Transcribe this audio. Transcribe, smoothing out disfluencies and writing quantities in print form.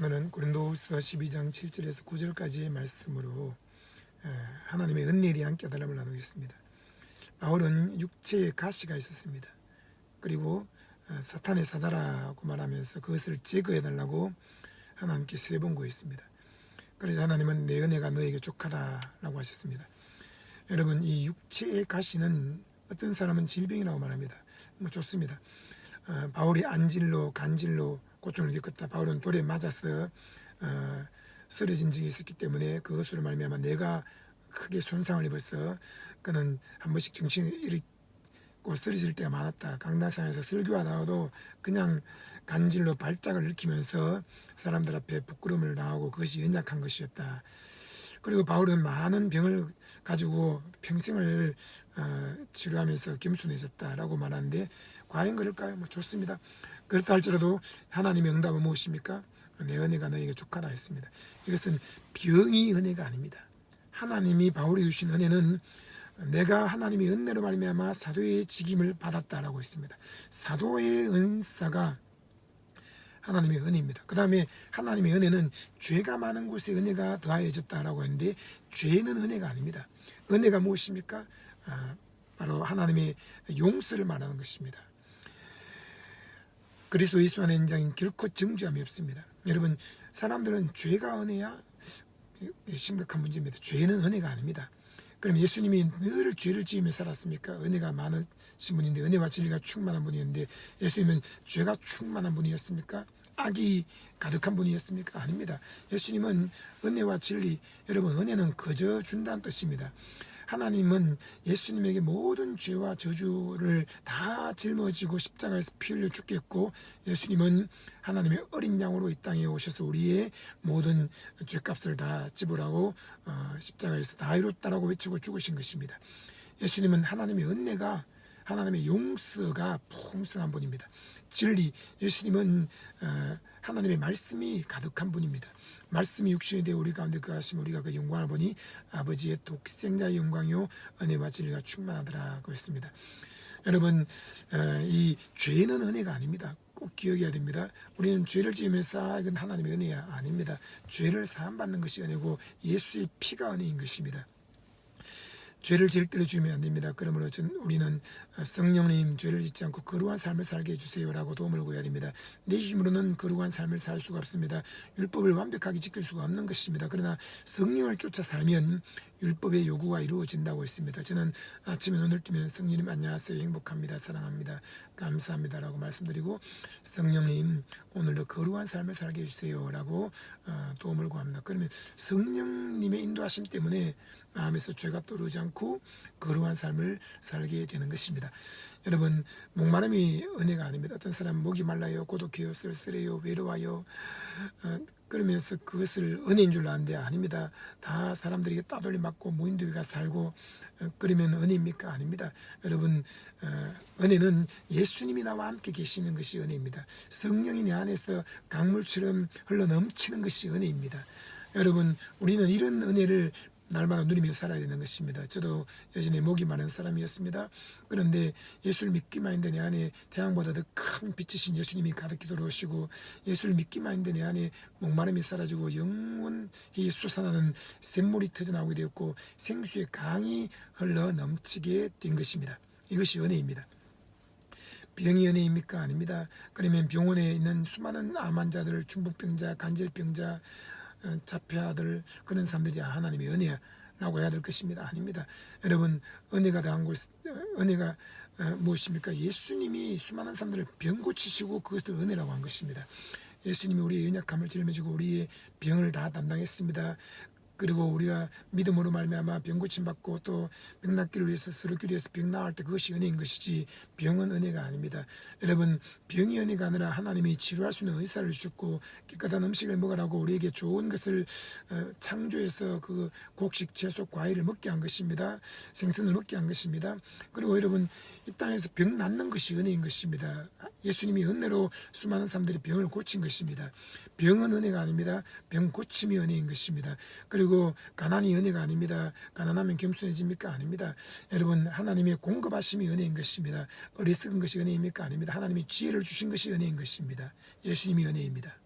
오늘은 고린도후서 12장 7절에서 9절까지의 말씀으로 하나님의 은혜에 대한 깨달음을 나누겠습니다. 바울은 육체에 가시가 있었습니다. 그리고 사탄의 사자라고 말하면서 그것을 제거해달라고 하나님께 3번 구했습니다. 그래서 하나님은 내 은혜가 너에게 족하다라고 하셨습니다. 여러분, 이 육체의 가시는 어떤 사람은 질병이라고 말합니다. 좋습니다. 바울이 안질로 간질로 고통을 겪었다. 바울은 돌에 맞아서 쓰러진 적이 있었기 때문에 그것으로 말미암아 내가 크게 손상을 입어서 그는 한 번씩 정신을 잃고 쓰러질 때가 많았다. 강단상에서 설교하다가도 그냥 간질로 발작을 일으키면서 사람들 앞에 부끄러움을 당하고 그것이 연약한 것이었다. 그리고 바울은 많은 병을 가지고 평생을 치료하면서 겸손해졌다라고 말하는데 과연 그럴까요? 좋습니다. 그렇다 할지라도 하나님의 응답은 무엇입니까? 내 은혜가 너에게 족하다 했습니다. 이것은 병이 은혜가 아닙니다. 하나님이 바울이 주신 은혜는 내가 하나님의 은혜로 말미암아 사도의 직임을 받았다라고 했습니다. 사도의 은사가 하나님의 은혜입니다. 그 다음에 하나님의 은혜는 죄가 많은 곳에 은혜가 더하여졌다라고 했는데 죄는 은혜가 아닙니다. 은혜가 무엇입니까? 바로 하나님의 용서를 말하는 것입니다. 그리스도 예수 안에 인자인 결코 정죄함이 없습니다. 여러분, 사람들은 죄가 은혜야? 심각한 문제입니다. 죄는 은혜가 아닙니다. 그럼 예수님이 늘 죄를 지으며 살았습니까? 은혜가 많으신 분인데, 은혜와 진리가 충만한 분이었는데 예수님은 죄가 충만한 분이었습니까? 악이 가득한 분이었습니까? 아닙니다. 예수님은 은혜와 진리, 여러분, 은혜는 거저 준다는 뜻입니다. 하나님은 예수님에게 모든 죄와 저주를 다 짊어지고 십자가에서 피 흘려 죽겠고, 예수님은 하나님의 어린 양으로 이 땅에 오셔서 우리의 모든 죄값을 다 지불하고 십자가에서 다 이뤘다라고 외치고 죽으신 것입니다. 예수님은 하나님의 은혜가, 하나님의 용서가 풍성한 분입니다. 진리, 예수님은 하나님의 말씀이 가득한 분입니다. 말씀이 육신이 되어 우리 가운데 거하시면 우리가 그 영광을 보니 아버지의 독생자의 영광이요 은혜와 진리가 충만하더라고 했습니다. 여러분, 이 죄는 은혜가 아닙니다. 꼭 기억해야 됩니다. 우리는 죄를 지으면서 이건 하나님의 은혜야 아닙니다. 죄를 사함받는 것이 은혜고 예수의 피가 은혜인 것입니다. 죄를 절대로 지으면 안 됩니다. 그러므로 우리는 성령님 죄를 짓지 않고 거룩한 삶을 살게 해주세요라고 도움을 구해야 됩니다. 내 힘으로는 거룩한 삶을 살 수가 없습니다. 율법을 완벽하게 지킬 수가 없는 것입니다. 그러나 성령을 쫓아 살면 율법의 요구가 이루어진다고 했습니다. 저는 아침에 눈을 뜨면 성령님 안녕하세요, 행복합니다, 사랑합니다, 감사합니다라고 말씀드리고, 성령님 오늘도 거룩한 삶을 살게 해주세요라고 도움을 구합니다. 그러면 성령님의 인도하심 때문에 마음에서 죄가 떠오르지 않고 거룩한 삶을 살게 되는 것입니다. 여러분, 목마름이 은혜가 아닙니다. 어떤 사람은 목이 말라요, 고독해요, 쓸쓸해요, 외로워요, 그러면서 그것을 은혜인 줄 아는데 아닙니다. 다 사람들에게 따돌림 맞고 무인도에 살고 그러면 은혜입니까? 아닙니다. 여러분, 은혜는 예수님이 나와 함께 계시는 것이 은혜입니다. 성령이 내 안에서 강물처럼 흘러 넘치는 것이 은혜입니다. 여러분, 우리는 이런 은혜를 날마다 누리며 살아야 되는 것입니다. 저도 예전에 목이 마른 사람이었습니다. 그런데 예수를 믿기만 했는데 내 안에 태양보다 더 큰 빛이신 예수님이 가득히 들어오시고, 예수를 믿기만 했는데 내 안에 목마름이 사라지고 영원히 솟아나는 샘물이 터져나오게 되었고 생수의 강이 흘러 넘치게 된 것입니다. 이것이 은혜입니다. 병이 은혜입니까? 아닙니다. 그러면 병원에 있는 수많은 암 환자들, 중풍병자, 간질병자, 자폐아들, 그런 사람들이 하나님의 은혜라고 해야 될 것입니다. 아닙니다. 여러분, 은혜가 더한 곳, 은혜가 무엇입니까? 예수님이 수많은 사람들을 병 고치시고 그것을 은혜라고 한 것입니다. 예수님이 우리의 연약함을 짊어지고 우리의 병을 다 담당했습니다. 그리고 우리가 믿음으로 말미암아 병 고침 받고 또 병 낫기를 위해서 스르기를 위해서 병 나을 때 그것이 은혜인 것이지 병은 은혜가 아닙니다. 여러분, 병이 은혜가 아니라 하나님이 치료할 수 있는 의사를 주셨고 깨끗한 음식을 먹으라고 우리에게 좋은 것을 창조해서 그 곡식, 채소, 과일을 먹게 한 것입니다. 생선을 먹게 한 것입니다. 그리고 여러분, 이 땅에서 병 낫는 것이 은혜인 것입니다. 예수님이 은혜로 수많은 사람들이 병을 고친 것입니다. 병은 은혜가 아닙니다. 병 고침이 은혜인 것입니다. 그리고 가난이 은혜가 아닙니다. 가난하면 겸손해집니까? 아닙니다. 여러분, 하나님의 공급하심이 은혜인 것입니다. 어리석은 것이 은혜입니까? 아닙니다. 하나님이 지혜를 주신 것이 은혜인 것입니다. 예수님이 은혜입니다.